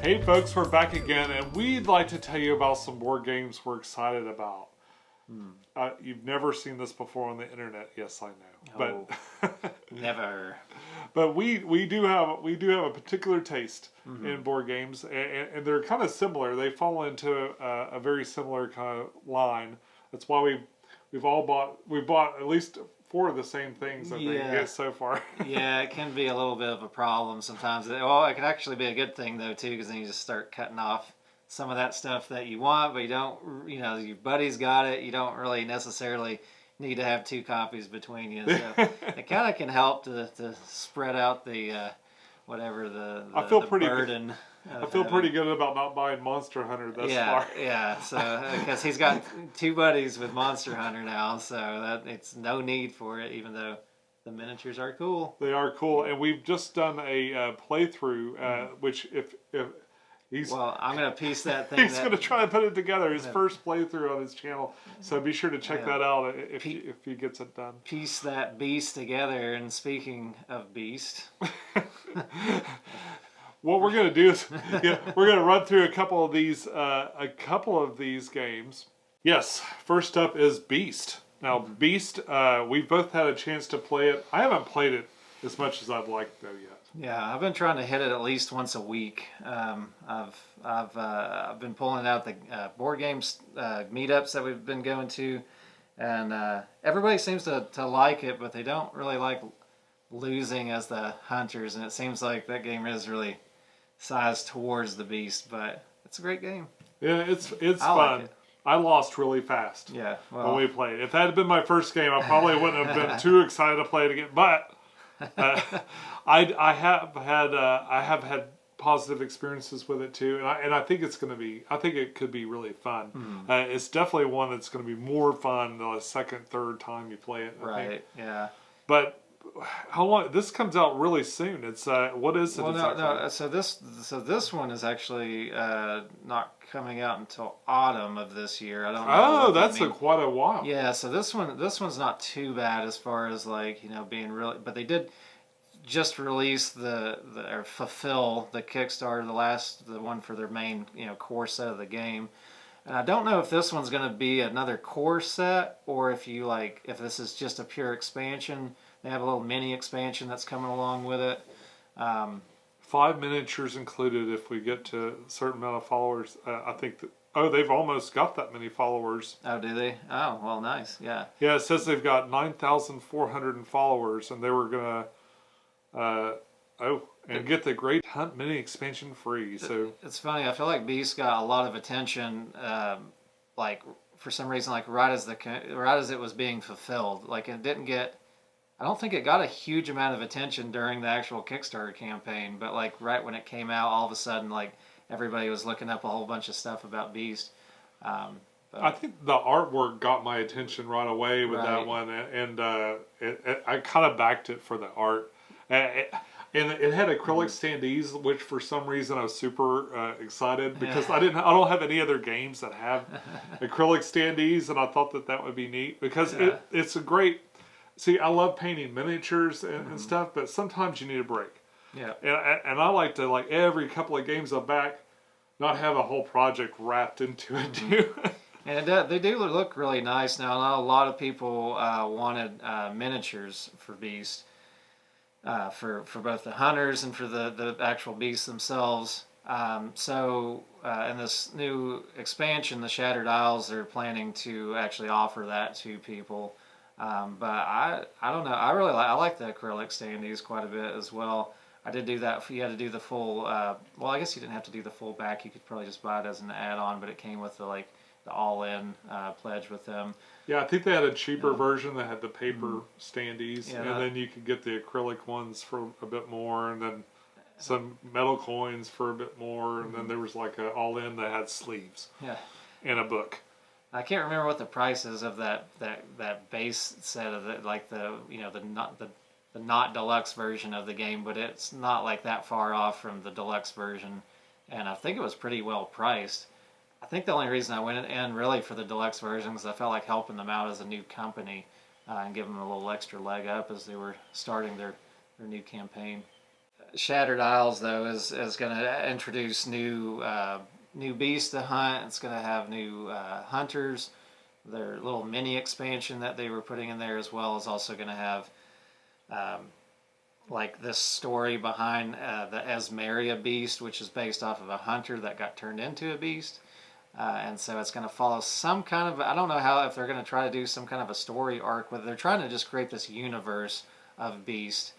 Hey folks, we're back again, and we'd like to tell you about some board games we're excited about. You've never seen this before on the internet, yes, I know, but never. But we do have a particular taste in board games, and they're kind of similar. They fall into a very similar kind of line. That's why we bought at least 4 of the same things, I think, so far. Yeah, it can be a little bit of a problem sometimes. Well, it can actually be a good thing, though, too, because then you just start cutting off some of that stuff that you want, but you don't, your buddy's got it. You don't really necessarily need to have 2 copies between you. So it kind of can help to spread out the, whatever the burden. Good. I feel pretty good about not buying Monster Hunter thus far. Yeah, so because he's got 2 buddies with Monster Hunter now, so that it's no need for it, even though the miniatures are cool. They are cool, and we've just done a playthrough, which if he's... Well, I'm going to piece that thing. He's going to try and put it together, his first playthrough on his channel, so be sure to check that out if he gets it done. Piece that beast together, and speaking of beast... What we're going to do is we're going to run through a couple of these games. Yes, first up is Beast. Now, Beast, we've both had a chance to play it. I haven't played it as much as I'd like though yet. Yeah, I've been trying to hit it at least once a week. I've been pulling out the board games meetups that we've been going to, and everybody seems to like it, but they don't really like losing as the hunters, and it seems like that game is really sized towards the Beast, but it's a great game. Yeah, it's fun. Like it. I lost really fast. Yeah, when we played. If that had been my first game, I probably wouldn't have been too excited to play it again. But I have had positive experiences with it too, and I think it's going to be. I think it could be really fun. It's definitely one that's going to be more fun the second, third time you play it. I think. Yeah. But how long? This comes out really soon. It's what is it? Well, no. So this one is actually not coming out until autumn of this year. I don't know. Oh, that's quite a while. Yeah. So this one's not too bad as far as being really. But they did just release or fulfill the Kickstarter, the one for their main core set of the game. And I don't know if this one's going to be another core set or if this is just a pure expansion. They have a little mini expansion that's coming along with it. 5 miniatures included if we get to a certain amount of followers. I think they've almost got that many followers. Oh, do they? Oh, well, nice. Yeah. Yeah, it says they've got 9,400 followers, and they were gonna get the Great Hunt mini expansion free. So it's funny. I feel like Beast got a lot of attention, for some reason, right as it was being fulfilled. It didn't get. I don't think it got a huge amount of attention during the actual Kickstarter campaign, but right when it came out, all of a sudden, everybody was looking up a whole bunch of stuff about Beast. I think the artwork got my attention right away with that one, and I kind of backed it for the art. And it had acrylic standees, which for some reason I was super excited because I don't have any other games that have acrylic standees, and I thought that would be neat because it's a great. See, I love painting miniatures and stuff, but sometimes you need a break. Yeah. And I like to, every couple of games I'm back, not have a whole project wrapped into it, too. And they do look really nice now. I know a lot of people wanted miniatures for Beast, for both the hunters and for the actual beasts themselves. So in this new expansion, the Shattered Isles, they're planning to actually offer that to people. But I don't know. I like the acrylic standees quite a bit as well. I did do that. You had to do the full. Well, I guess you didn't have to do the full back. You could probably just buy it as an add-on, but it came with the all-in pledge with them. Yeah, I think they had a cheaper version that had the paper standees, and then you could get the acrylic ones for a bit more, and then some metal coins for a bit more, and then there was an all-in that had sleeves. Yeah. And a book. I can't remember what the price is of that base set of the not deluxe version of the game, but it's not that far off from the deluxe version, and I think it was pretty well priced. I think the only reason I went in really for the deluxe version is I felt like helping them out as a new company and giving them a little extra leg up as they were starting their new campaign. Shattered Isles though is going to introduce new beasts to hunt. It's going to have new hunters. Their little mini expansion that they were putting in there as well is also going to have like this story behind the Esmeria beast, which is based off of a hunter that got turned into a beast. And so it's going to follow some kind of, I don't know how, if they're going to try to do some kind of a story arc, whether they're trying to just create this universe of beast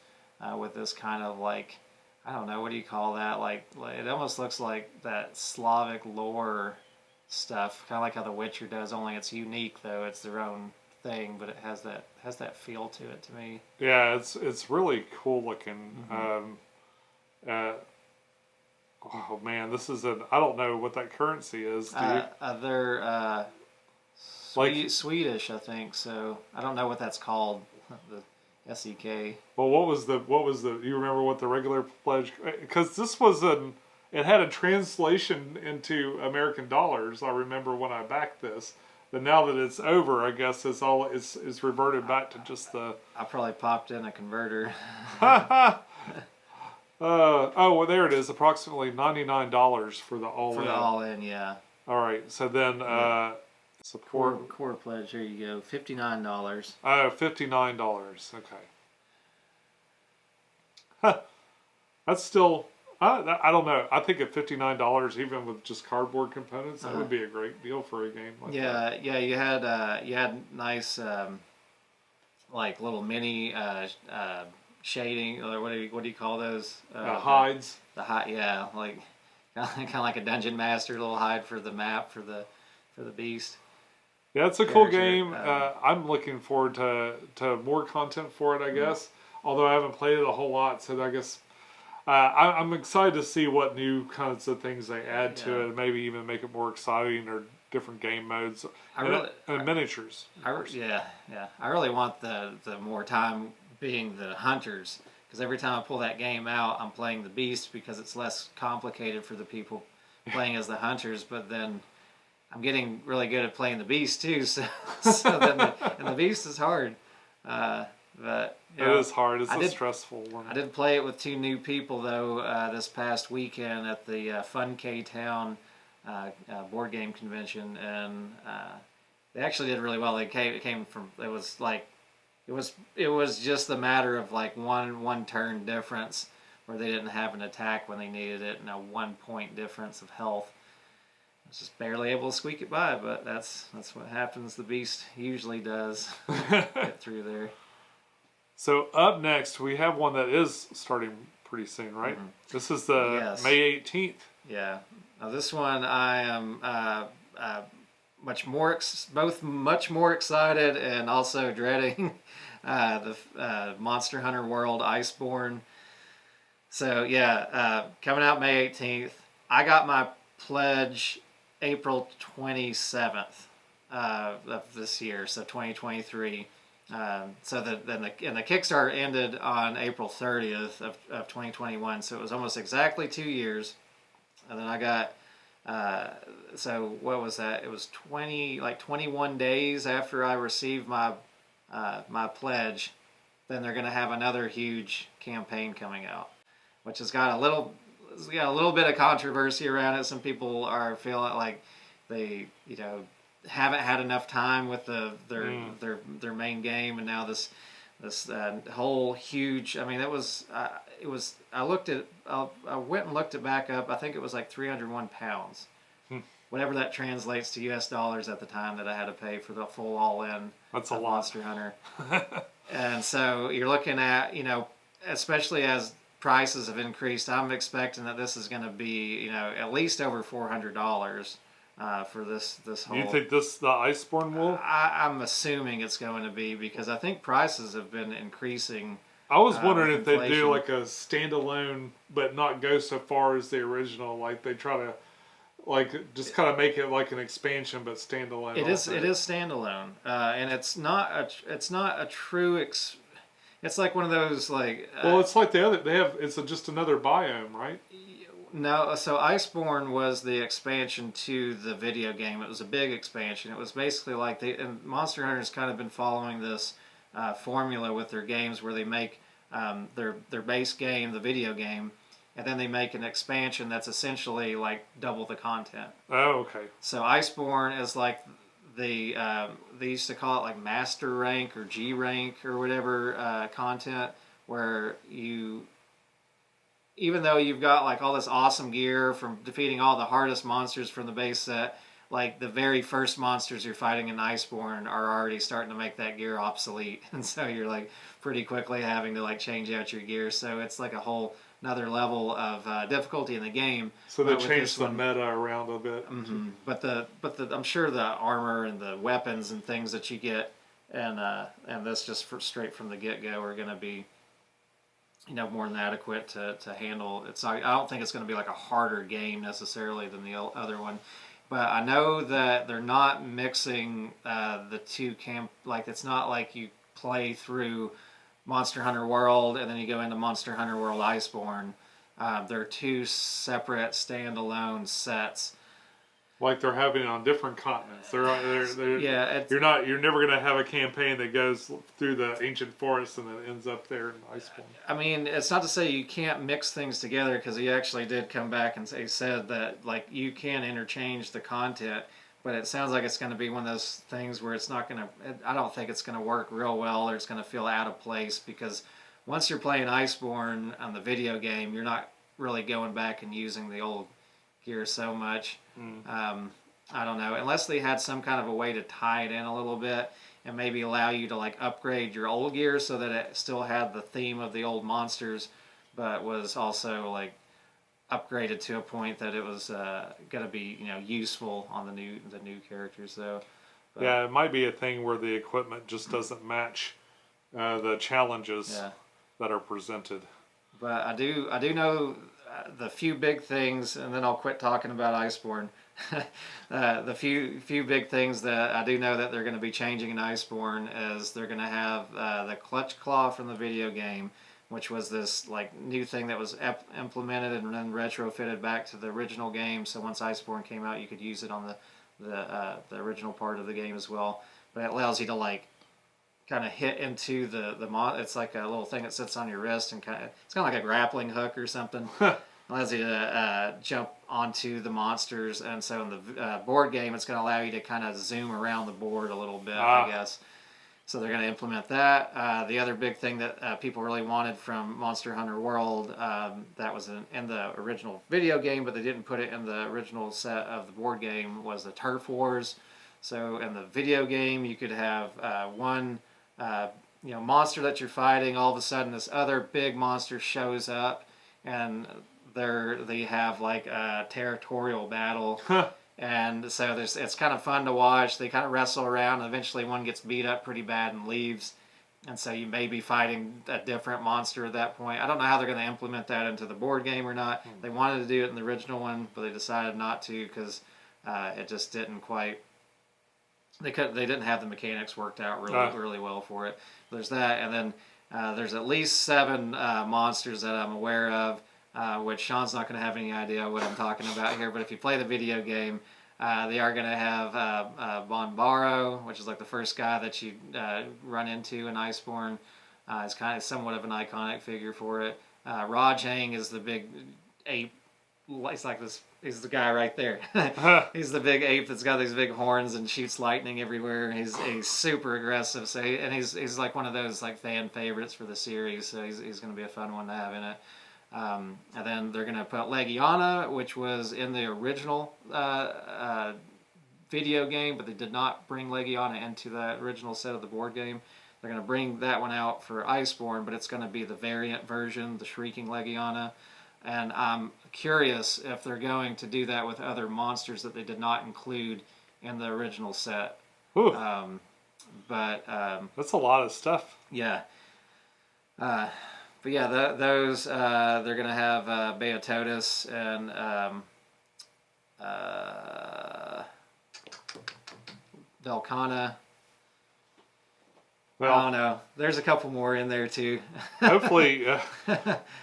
with this kind of like, I don't know, what do you call that? Like it almost looks like that Slavic lore stuff, kind of like how The Witcher does, only it's unique though. It's their own thing, but it has that feel to it to me. Yeah, it's really cool looking. Oh man, this is I don't know what that currency is. They're Swedish, I think. So I don't know what that's called. The S.T.A.L.K.E.R. Well, what was the? You remember what the regular pledge? Because this was it had a translation into American dollars. I remember when I backed this. But now that it's over, I guess it's reverted back to just the. I probably popped in a converter. Well, there it is. Approximately $99 for the all-in. For the all-in, yeah. All right. So then, support core pledge. There you go. $59. Oh, $59. Okay. Huh. That's still. I don't know. I think at $59, even with just cardboard components, that would be a great deal for a game like that. Yeah. You had nice like little mini shading, or what do you call those? Hides. The hide, yeah, like kind of like a dungeon master little hide for the map for the beast. Yeah, it's a cool game. I'm looking forward to more content for it, I guess. Although I haven't played it a whole lot, so I guess I'm excited to see what new kinds of things they add to it, and maybe even make it more exciting or different game modes and miniatures. I really want the more time being the hunters, because every time I pull that game out, I'm playing the beast because it's less complicated for the people playing as the hunters. But then I'm getting really good at playing the beast too, so then the beast is hard. But it is hard. It's a stressful one. I did play it with two new people though this past weekend at the Fun K Town board game convention, and they actually did really well. It was just a matter of like one turn difference, where they didn't have an attack when they needed it, and a 1 point difference of health. I was just barely able to squeak it by, but that's what happens. The beast usually does get through there. So up next, we have one that is starting pretty soon, right? Mm-hmm. This is the May 18th. Yeah. Now this one I am much more excited and also dreading. The Monster Hunter World Iceborne. So yeah, coming out May 18th. I got my pledge April 27th of this year, so 2023. So the Kickstarter ended on April 30th of 2021, so it was almost exactly 2 years. And then I got, so what was that? It was 21 days after I received my pledge. Then they're going to have another huge campaign coming out, which has got a little bit of controversy around it. Some people are feeling like they, haven't had enough time with their main game, and now this whole huge. I mean, I went and looked it back up. I think it was like 301 pounds, whatever that translates to US dollars at the time that I had to pay for the full all-in. That's a lot. Monster Hunter. And so you're looking at, especially as prices have increased, I'm expecting that this is going to be, at least over $400 for this whole. You think the Iceborne will? I'm assuming it's going to be, because I think prices have been increasing. I was wondering if they'd do like a standalone, but not go so far as the original. Like they try to, just kind of make it like an expansion, but standalone. It is standalone, and it's not a true. It's like one of those like. Well, it's like it's just another biome, right? No, so Iceborne was the expansion to the video game. It was a big expansion. It was basically like and Monster Hunter's kind of been following this formula with their games, where they make their base game, the video game, and then they make an expansion that's essentially like double the content. Oh, okay. So Iceborne is like they used to call it like master rank or G rank or whatever content, where you, even though you've got like all this awesome gear from defeating all the hardest monsters from the base set, like the very first monsters you're fighting in Iceborne are already starting to make that gear obsolete, and so you're like pretty quickly having to like change out your gear. So it's like a whole another level of difficulty in the game. So they changed the meta around a bit. Mm-hmm. But I'm sure the armor and the weapons and things that you get, and this just straight from the get go are going to be, more than adequate to handle. I don't think it's going to be like a harder game necessarily than the other one. But I know that they're not mixing the two like it's not like you play through Monster Hunter World and then you go into Monster Hunter World Iceborne. They're two separate standalone sets. Like they're having on different continents. Yeah, you're never going to have a campaign that goes through the ancient forest and then ends up there in Iceborne. I mean, it's not to say you can't mix things together, because he actually did come back and said that like you can interchange the content, but it sounds like it's going to be one of those things where it's not going to. I don't think it's going to work real well, or it's going to feel out of place, because once you're playing Iceborne on the video game, you're not really going back and using the old gear so much. I don't know, unless they had some kind of a way to tie it in a little bit and maybe allow you to like upgrade your old gear so that it still had the theme of the old monsters, but was also like upgraded to a point that it was going to be useful on the new characters though. But, yeah, it might be a thing where the equipment just doesn't match the challenges that are presented. But I do know the few big things, and then I'll quit talking about Iceborne. The few big things that I do know that they're going to be changing in Iceborne is they're going to have the clutch claw from the video game, which was this like new thing that was implemented and then retrofitted back to the original game. So once Iceborne came out, you could use it on the original part of the game as well. But it allows you to like kind of hit into the it's like a little thing that sits on your wrist, and it's kind of like a grappling hook or something. Allows you to jump onto the monsters, and so in the board game, it's going to allow you to kind of zoom around the board a little bit, I guess. So they're going to implement that. The other big thing that people really wanted from Monster Hunter World, that was in the original video game, but they didn't put it in the original set of the board game, was the turf wars. So in the video game, you could have one monster that you're fighting. All of a sudden, this other big monster shows up, and they have like a territorial battle. And so it's kind of fun to watch. They kind of wrestle around, and eventually one gets beat up pretty bad and leaves. And so you may be fighting a different monster at that point. I don't know how they're going to implement that into the board game or not. They wanted to do it in the original one, but they decided not to because it just didn't quite. They didn't have the mechanics worked out really well for it. There's that, and then there's at least 7 monsters that I'm aware of. Which Sean's not going to have any idea what I'm talking about here, but if you play the video game, they are going to have Bonbaro, which is like the first guy that you run into in Iceborne. It's kind of somewhat of an iconic figure for it. Rajang is the big ape. It's like this. He's the guy right there. He's the big ape that's got these big horns and shoots lightning everywhere. He's super aggressive. So he's like one of those like fan favorites for the series. So he's going to be a fun one to have in it. And then they're going to put Legiana, which was in the original video game, but they did not bring Legiana into that original set of the board game. They're going to bring that one out for Iceborne, but it's going to be the variant version, the Shrieking Legiana. And I'm curious if they're going to do that with other monsters that they did not include in the original set. But that's a lot of stuff. Yeah. But yeah, those they're gonna have Beatotus and Velkhana. Well, I don't know. There's a couple more in there too. Hopefully,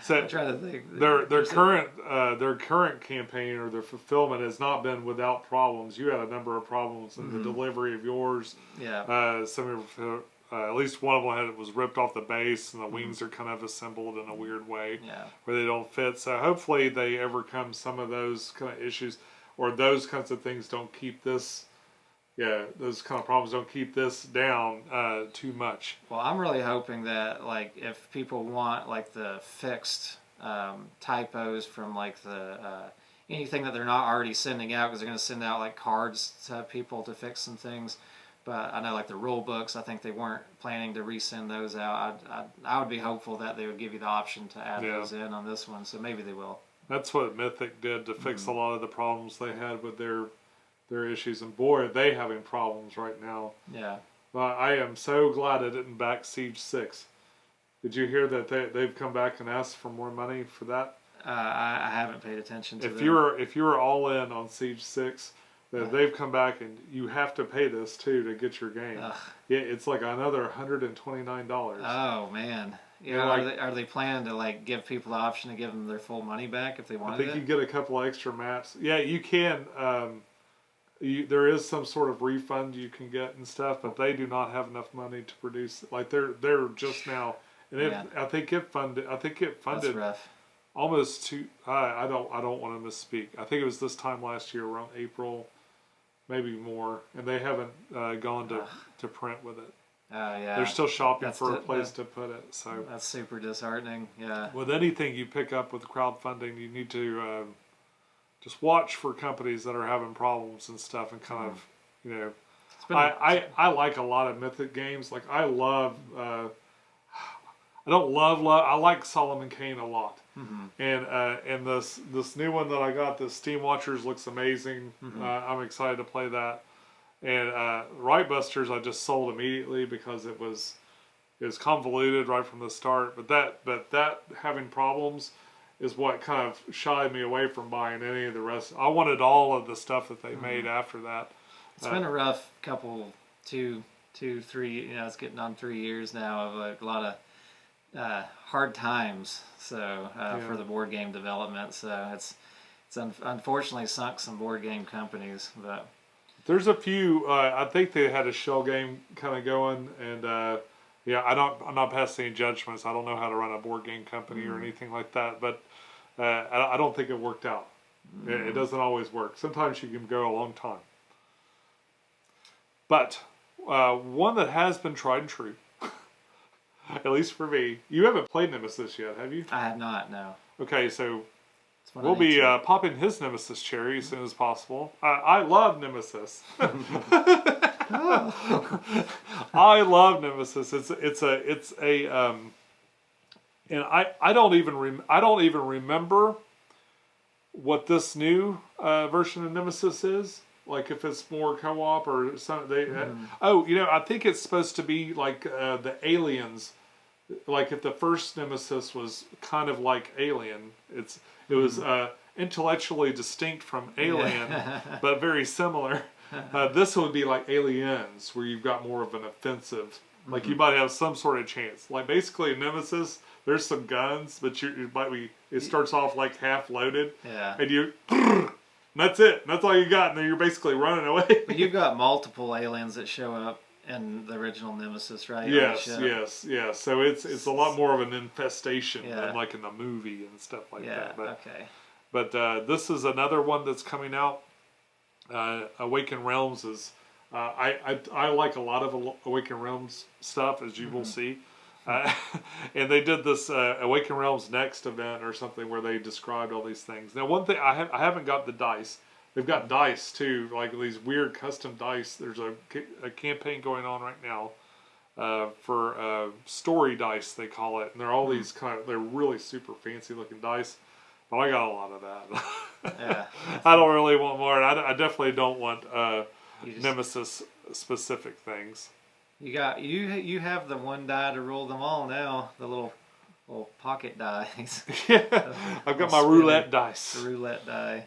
so I'm trying to think. Their current campaign or their fulfillment has not been without problems. You had a number of problems in the delivery of yours. Yeah. Some at least one of them was ripped off the base, and the wings are kind of assembled in a weird way where they don't fit. So hopefully they overcome some of those kind of issues, or those kinds of things don't keep this. Yeah, those kind of problems don't keep this down too much. Well, I'm really hoping that, like, if people want, like, the fixed typos from, like, the anything that they're not already sending out, because they're going to send out, like, cards to people to fix some things. But I know, like, the rule books, I think they weren't planning to resend those out. I would be hopeful that they would give you the option to add those in on this one, so maybe they will. That's what Mythic did to fix a lot of the problems they had with their issues, and boy, are they having problems right now. Yeah. I am so glad I didn't back Siege 6. Did you hear that they've come back and asked for more money for that? I haven't paid attention to if you were all in on Siege 6, they've come back and you have to pay this too to get your game. Yeah, it's like another $129. Oh man. Yeah, are they planning to, like, give people the option to give them their full money back if they wanted it? I think you get a couple of extra maps. Yeah, you can. There is some sort of refund you can get and stuff, but they do not have enough money to produce. Like they're just now, and I think it funded. That's rough. Almost to. I don't want to misspeak. I think it was this time last year, around April, maybe more, and they haven't gone to print with it. Yeah. They're still shopping for a place to put it. So that's super disheartening. Yeah. With anything you pick up with crowdfunding, you need to just watch for companies that are having problems and stuff, and kind of, you know, I like a lot of Mythic games. Like I love. I like Solomon Kane a lot. And this new one that I got, the Steam Watchers, looks amazing. I'm excited to play that. And Rightbusters, I just sold immediately because it was convoluted right from the start. But that having problems is what kind of shied me away from buying any of the rest. I wanted all of the stuff that they made after that. It's been a rough couple, 2, 3. You know, it's getting on 3 years now of a lot of hard times. So for the board game development, so it's unfortunately sunk some board game companies. But there's a few. I think they had a shell game kind of going, and I'm not passing any judgments. I don't know how to run a board game company or anything like that, but I don't think it worked out. It doesn't always work. Sometimes you can go a long time. But one that has been tried and true. At least for me. You haven't played Nemesis yet, have you? I have not, no. Okay, so we'll be popping his Nemesis cherry as soon as possible. I love Nemesis. I love Nemesis. It's a and I don't even remember what this new version of Nemesis is. Like if it's more co-op or something. I think it's supposed to be like the Aliens. Like if the first Nemesis was kind of like Alien, it was intellectually distinct from Alien, but very similar. This would be like Aliens, where you've got more of an offensive. Like you might have some sort of chance. Like basically Nemesis, there's some guns, but it starts off like half loaded, and you. That's it. That's all you got, and then you're basically running away. But you've got multiple aliens that show up in the original Nemesis, right? Yes. So it's a lot more of an infestation than like in the movie and stuff like that. But this is another one that's coming out. Awakened Realms is I like a lot of Awakened Realms stuff, as you will see. And they did this Awakened Realms Next event or something where they described all these things. Now, one thing I haven't got the dice. They've got dice too, like these weird custom dice. There's a campaign going on right now for story dice, they call it, and they're all these they're really super fancy looking dice. But I got a lot of that. I don't really want more. I definitely don't want Nemesis specific things. You have the one die to rule them all now. The little pocket dice. I've got my roulette dice. The roulette die.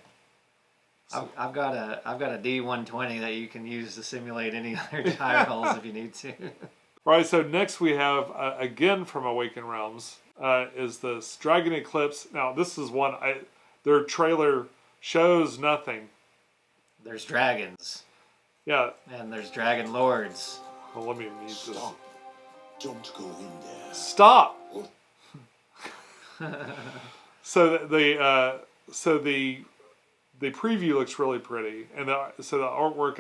I've got a D120 that you can use to simulate any other die rolls if you need to. All right, so next we have again from Awakened Realms is this Dragon Eclipse. Now this is one their trailer shows nothing. There's dragons. Yeah. And there's dragon lords. Well, let me mute this. Don't go in there. Stop. So the preview looks really pretty, and so the artwork,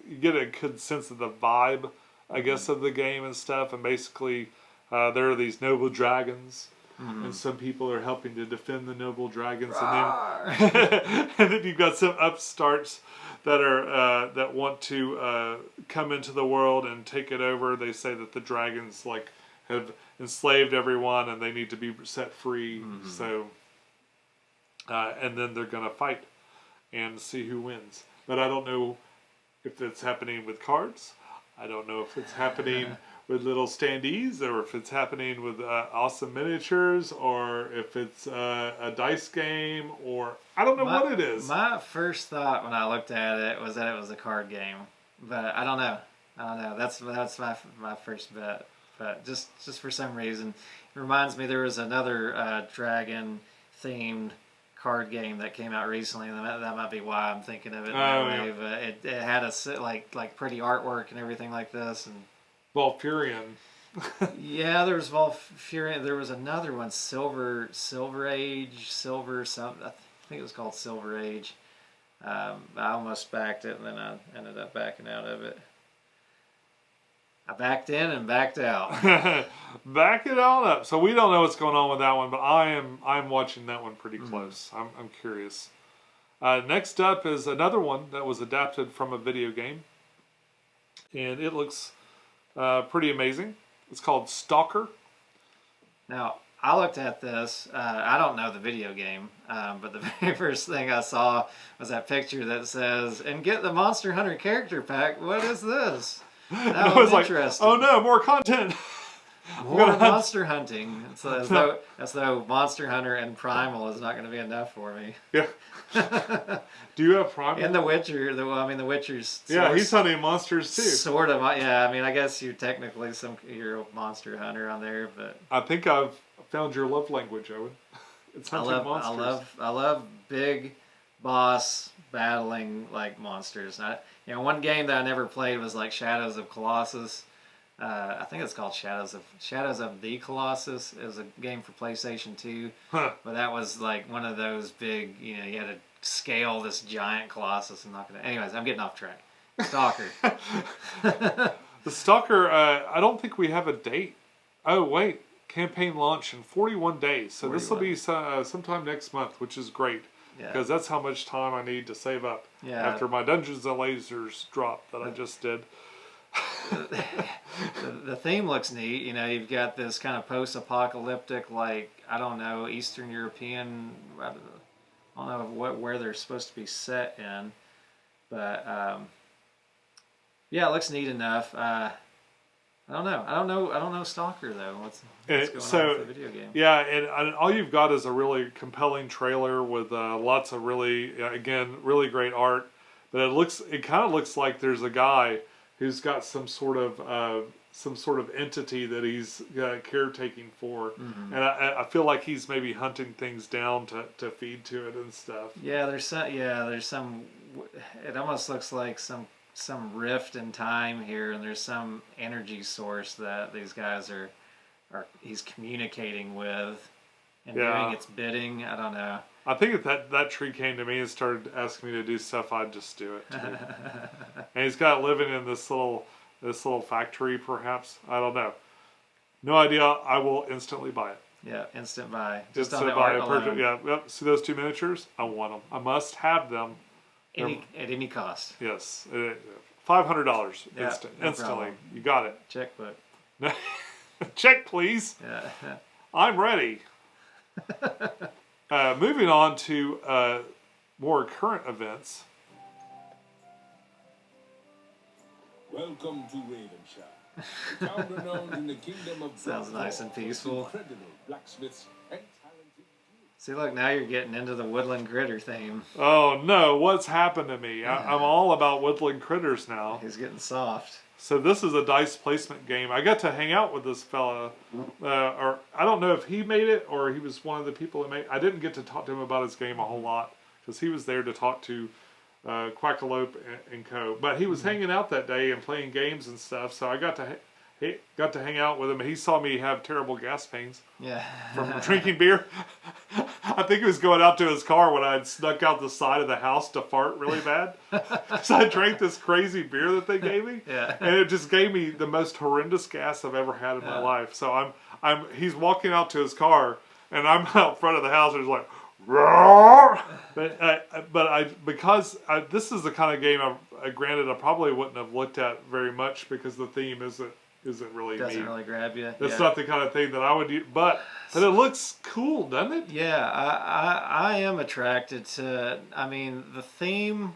you get a good sense of the vibe, I guess, of the game and stuff. And basically, there are these noble dragons, and some people are helping to defend the noble dragons, and then and then you've got some upstarts that are that want to come into the world and take it over. They say that the dragons have enslaved everyone, and they need to be set free. So, and then they're gonna fight and see who wins. But I don't know if it's happening with cards. I don't know if it's happening with little standees, or if it's happening with awesome miniatures, or if it's a dice game, or I don't know what it is. My first thought when I looked at it was that it was a card game, but I don't know. That's my first bet. But just for some reason, it reminds me there was another dragon themed card game that came out recently, and that might be why I'm thinking of it that way. But it had a like pretty artwork and everything like this, and Valkyrian. yeah, there was Valkyrian. There was another one, Silver Age, something. I think it was called Silver Age. I almost backed it, and then I ended up backing out of it. I backed in and backed out. Back it on up. So we don't know what's going on with that one, but I'm watching that one pretty close. I'm curious. Next up is another one that was adapted from a video game, and it looks pretty amazing. It's called S.T.A.L.K.E.R. Now, I looked at this. I don't know the video game, but the very first thing I saw was that picture that says, "And get the Monster Hunter character pack." What is this? I was like, oh no, more content. More monster hunting. So as though Monster Hunter and Primal is not going to be enough for me. Yeah. Do you have Primal? And The Witcher. The Witcher's. Yeah, he's hunting monsters too. Sort of. Yeah, I mean, I guess you're technically you're a monster hunter on there, but I think I've found your love language, Owen. It's hunting monsters. I love big boss battling like monsters. One game that I never played was like Shadows of Colossus. I think it's called Shadows of the Colossus. It was a game for PlayStation 2. Huh. But that was like one of those big, you had to scale this giant Colossus and knock it out. Anyways, I'm getting off track. S.T.A.L.K.E.R. The S.T.A.L.K.E.R. I don't think we have a date. Oh wait, campaign launch in 41 days. So this will be sometime next month, which is great. Because that's how much time I need to save up after my Dungeons and Lasers drop that I just did. The theme looks neat. You've got this kind of post-apocalyptic, Eastern European. I don't know where they're supposed to be set in, but it looks neat enough. I don't know S.T.A.L.K.E.R. though. What's going on with the video game? Yeah, and all you've got is a really compelling trailer with lots of really great art. But it kind of looks like there's a guy who's got some sort of entity that he's caretaking for, and I feel like he's maybe hunting things down to feed to it and stuff. There's some. It almost looks like some rift in time here, and there's some energy source that these guys he's communicating with and doing its bidding. I don't know. I think if that tree came to me and started asking me to do stuff, I'd just do it too. And he's got living in this little factory, perhaps. I don't know. No idea. I will instantly buy it. Yeah, instant buy. Just on the art alone. Yep. See those two miniatures? I want them. I must have them. At any cost. Yes. $500 instantly. Problem. You got it. Checkbook. Check, please. Yeah. I'm ready. Moving on to more current events. Welcome to Ravenshire, a town renowned in the kingdom of Sounds nice and peaceful. Incredible blacksmiths and talented. See, look, now you're getting into the woodland critter theme. Oh no, what's happened to me? I'm all about woodland critters now. He's getting soft. So this is a dice placement game. I got to hang out with this fella, or I don't know if he made it or he was one of the people that made it. I didn't get to talk to him about his game a whole lot because he was there to talk to Quackalope and Co. But he was hanging out that day and playing games and stuff, so I got to he got to hang out with him. He saw me have terrible gas pains Yeah. from drinking beer. I think he was going out to his car when I had snuck out the side of the house to fart really bad. So I drank this crazy beer that they gave me, Yeah. and it just gave me the most horrendous gas I've ever had in my life. So he's walking out to his car, and I'm out front of the house, and he's like, "Roar!" Because this is the kind of game granted I probably wouldn't have looked at very much because the theme isn't really Doesn't me. really grab you. That's not the kind of thing that I would do, but it looks cool, doesn't it? Yeah, I am attracted to. I mean, the theme.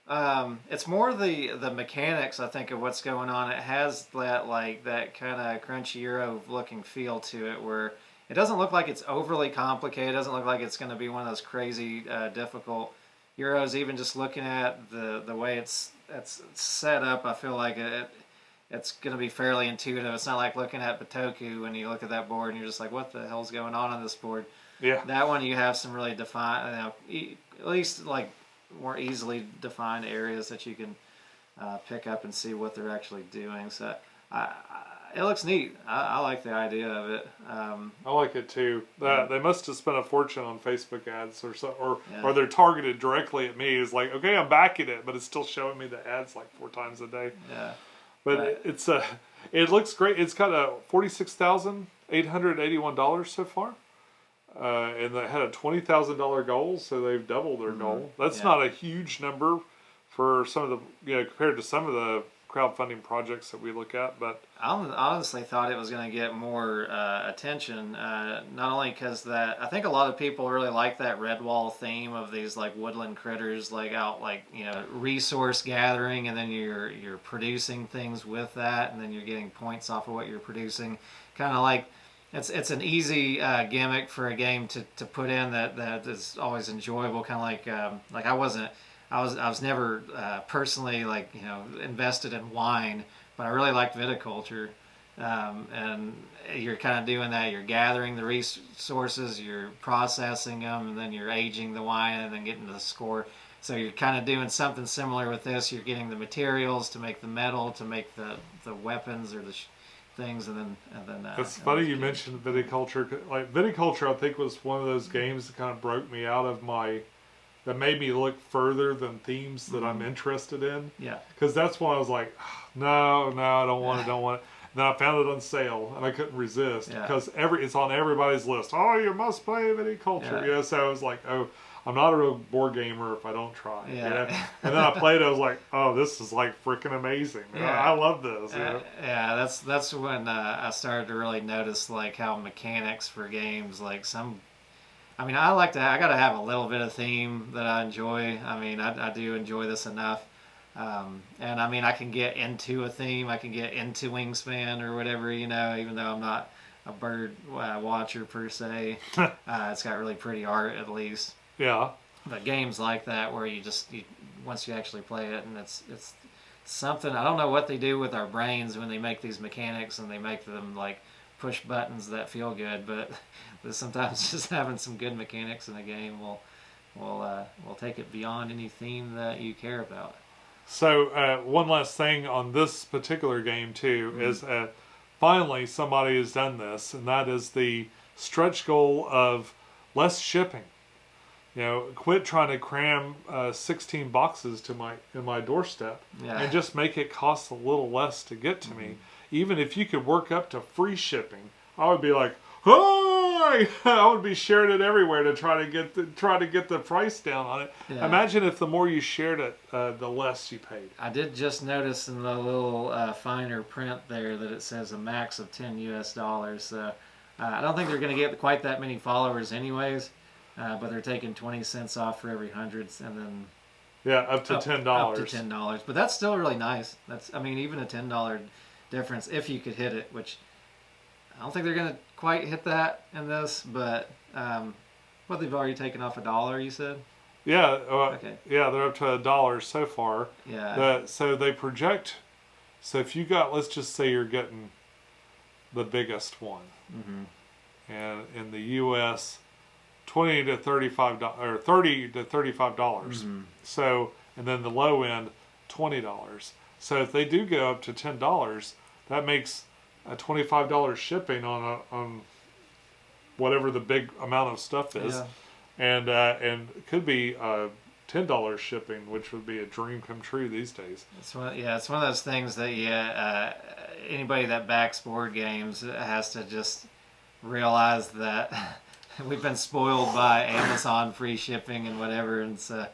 It's more the mechanics, I think, of what's going on. It has that kind of crunchy Euro looking feel to it, where it doesn't look like it's overly complicated. It doesn't look like it's going to be one of those crazy difficult Euros. Even just looking at the way it's set up, I feel like it's going to be fairly intuitive. It's not like looking at Batoku when you look at that board and you're just like, what the hell's going on this board? Yeah. That one you have some really defined, at least like more easily defined areas that you can pick up and see what they're actually doing. So it looks neat. I like the idea of it. I like it too. They must have spent a fortune on Facebook ads or Yeah. they're targeted directly at me. It's like, okay, I'm backing it, but it's still showing me the ads like 4 times a day. Yeah. But Right. it looks great. It's got a $46,881 so far. And they had a $20,000 goal, so they've doubled their goal. That's not a huge number for some of the, compared to some of the crowdfunding projects that we look at, but I honestly thought it was going to get more attention, not only because I think a lot of people really like that Redwall theme of these like woodland critters, like out resource gathering, and then you're producing things with that, and then you're getting points off of what you're producing. Kind of like it's an easy gimmick for a game to put in that is always enjoyable. Kind of like I was never personally invested in wine, but I really liked viticulture, and you're kind of doing that. You're gathering the resources, you're processing them, and then you're aging the wine, and then getting to the score. So you're kind of doing something similar with this. You're getting the materials to make the metal, to make the weapons or the things, and then. It's funny you mentioned viticulture. Like viticulture, I think was one of those games that kind of broke me out of that made me look further than themes that I'm interested in. Yeah. Because that's why I was like, no, I don't want it. And then I found it on sale, and I couldn't resist because it's on everybody's list. Oh, you must play viticulture. Yeah. So I was like, oh, I'm not a real board gamer if I don't try. Yeah. And then I played it. I was like, oh, this is like freaking amazing. Yeah. I love this. Yeah, that's when I started to really notice like how mechanics for games I gotta have a little bit of theme that I enjoy. I mean, I do enjoy this enough. And I mean, I can get into a theme. I can get into Wingspan or whatever, even though I'm not a bird watcher per se. It's got really pretty art at least. Yeah. But games like that where once you actually play it, and it's something, I don't know what they do with our brains when they make these mechanics and they make them like push buttons that feel good, but sometimes just having some good mechanics in a game will take it beyond any theme that you care about. So one last thing on this particular game too is finally somebody has done this, and that is the stretch goal of less shipping. Quit trying to cram 16 boxes in my doorstep, and just make it cost a little less to get to me. Even if you could work up to free shipping, I would be like, "Hi!" I would be sharing it everywhere to try to get the price down on it. Yeah. Imagine if the more you shared it, the less you paid. I did just notice in the little finer print there that it says a max of $10. So I don't think they're going to get quite that many followers, anyways. But they're taking 20 cents off for every 100, and then up to $10. Up to $10, but that's still really nice. Even a $10 difference if you could hit it, which I don't think they're gonna quite hit that in this. But they've already taken off $1, you said. Yeah. Okay. Yeah, they're up to $1 so far. Yeah. So they project. So if you got, let's just say you're getting the biggest one, and in the U.S. $20 to $35 or $30 to $35. So, and then the low end $20. So if they do go up to $10, that makes a $25 shipping on whatever the big amount of stuff is, and it could be $10 shipping, which would be a dream come true these days. It's one of those things that anybody that backs board games has to just realize that we've been spoiled by Amazon free shipping and whatever, and so.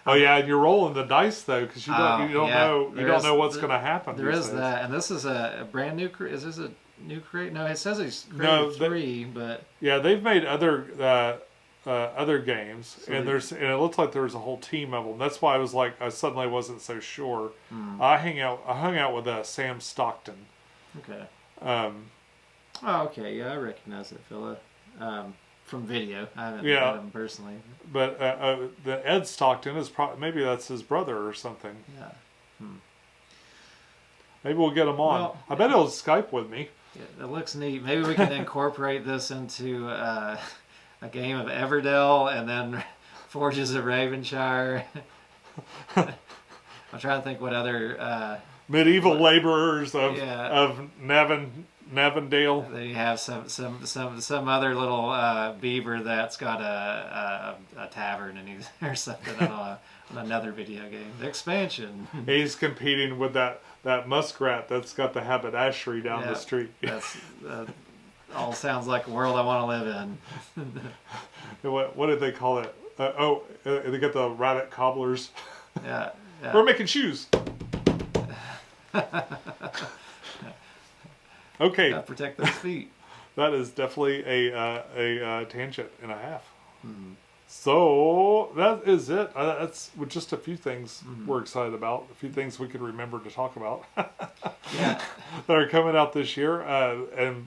Oh yeah, and you're rolling the dice though, because you don't know what's going to happen. There is that, and this is a brand new. Is this a new crate? No, it says he's created 3, but yeah, they've made other games, so and it looks like there's a whole team of them. That's why I suddenly wasn't so sure. I hung out with Sam Stockton. Okay. Okay, yeah, I recognize that fella. From video. I haven't met him personally. But the Ed Stockton is maybe that's his brother or something. Yeah. Maybe we'll get him on. Well, I bet he'll Skype with me. Yeah, it looks neat. Maybe we can incorporate this into a game of Everdell and then Forges of Ravenshire. I'm trying to think what other medieval laborers of Nevendale. Then you have some other little beaver that's got a tavern or something on another video game. The expansion. He's competing with that muskrat that's got the haberdashery down the street. That's all sounds like a world I want to live in. What did they call it? They got the rabbit cobblers. Yeah. We're making shoes. Okay. Gotta protect those feet. That is definitely a tangent and a half. So that is it. That's just a few things we're excited about. A few things we could remember to talk about. Yeah. That are coming out this year, and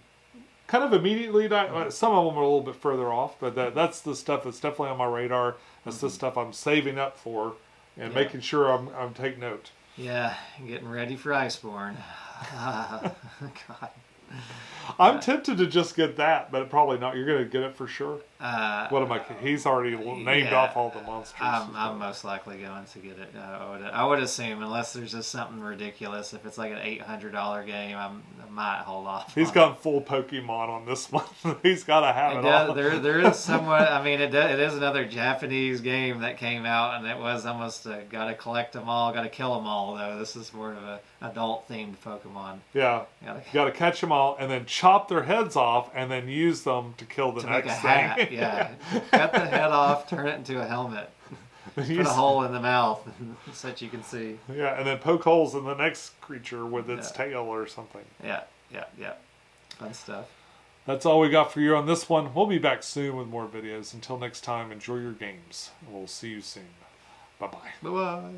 kind of immediately. Some of them are a little bit further off, but that's the stuff that's definitely on my radar. That's the stuff I'm saving up for and making sure I'm taking note. Yeah, getting ready for Iceborne. God. I'm tempted to just get that, but probably not. You're going to get it for sure. What am I? He's already named off all the monsters. I'm most likely going to get it. I would assume, unless there's just something ridiculous. If it's like an $800 game, I might hold off. He's gone full Pokemon on this one. He's got to have it all. There is somewhat. I mean, it is another Japanese game that came out, and it was almost got to collect them all, got to kill them all. Though this is more of an adult themed Pokemon. Yeah, got to catch them all and then chop their heads off and then use them to kill the next thing. Hat, yeah. Cut the head off, turn it into a helmet. Put a hole in the mouth so that you can see. Yeah, and then poke holes in the next creature with its tail or something. Yeah. Fun stuff. That's all we got for you on this one. We'll be back soon with more videos. Until next time, enjoy your games. We'll see you soon. Bye-bye. Bye-bye.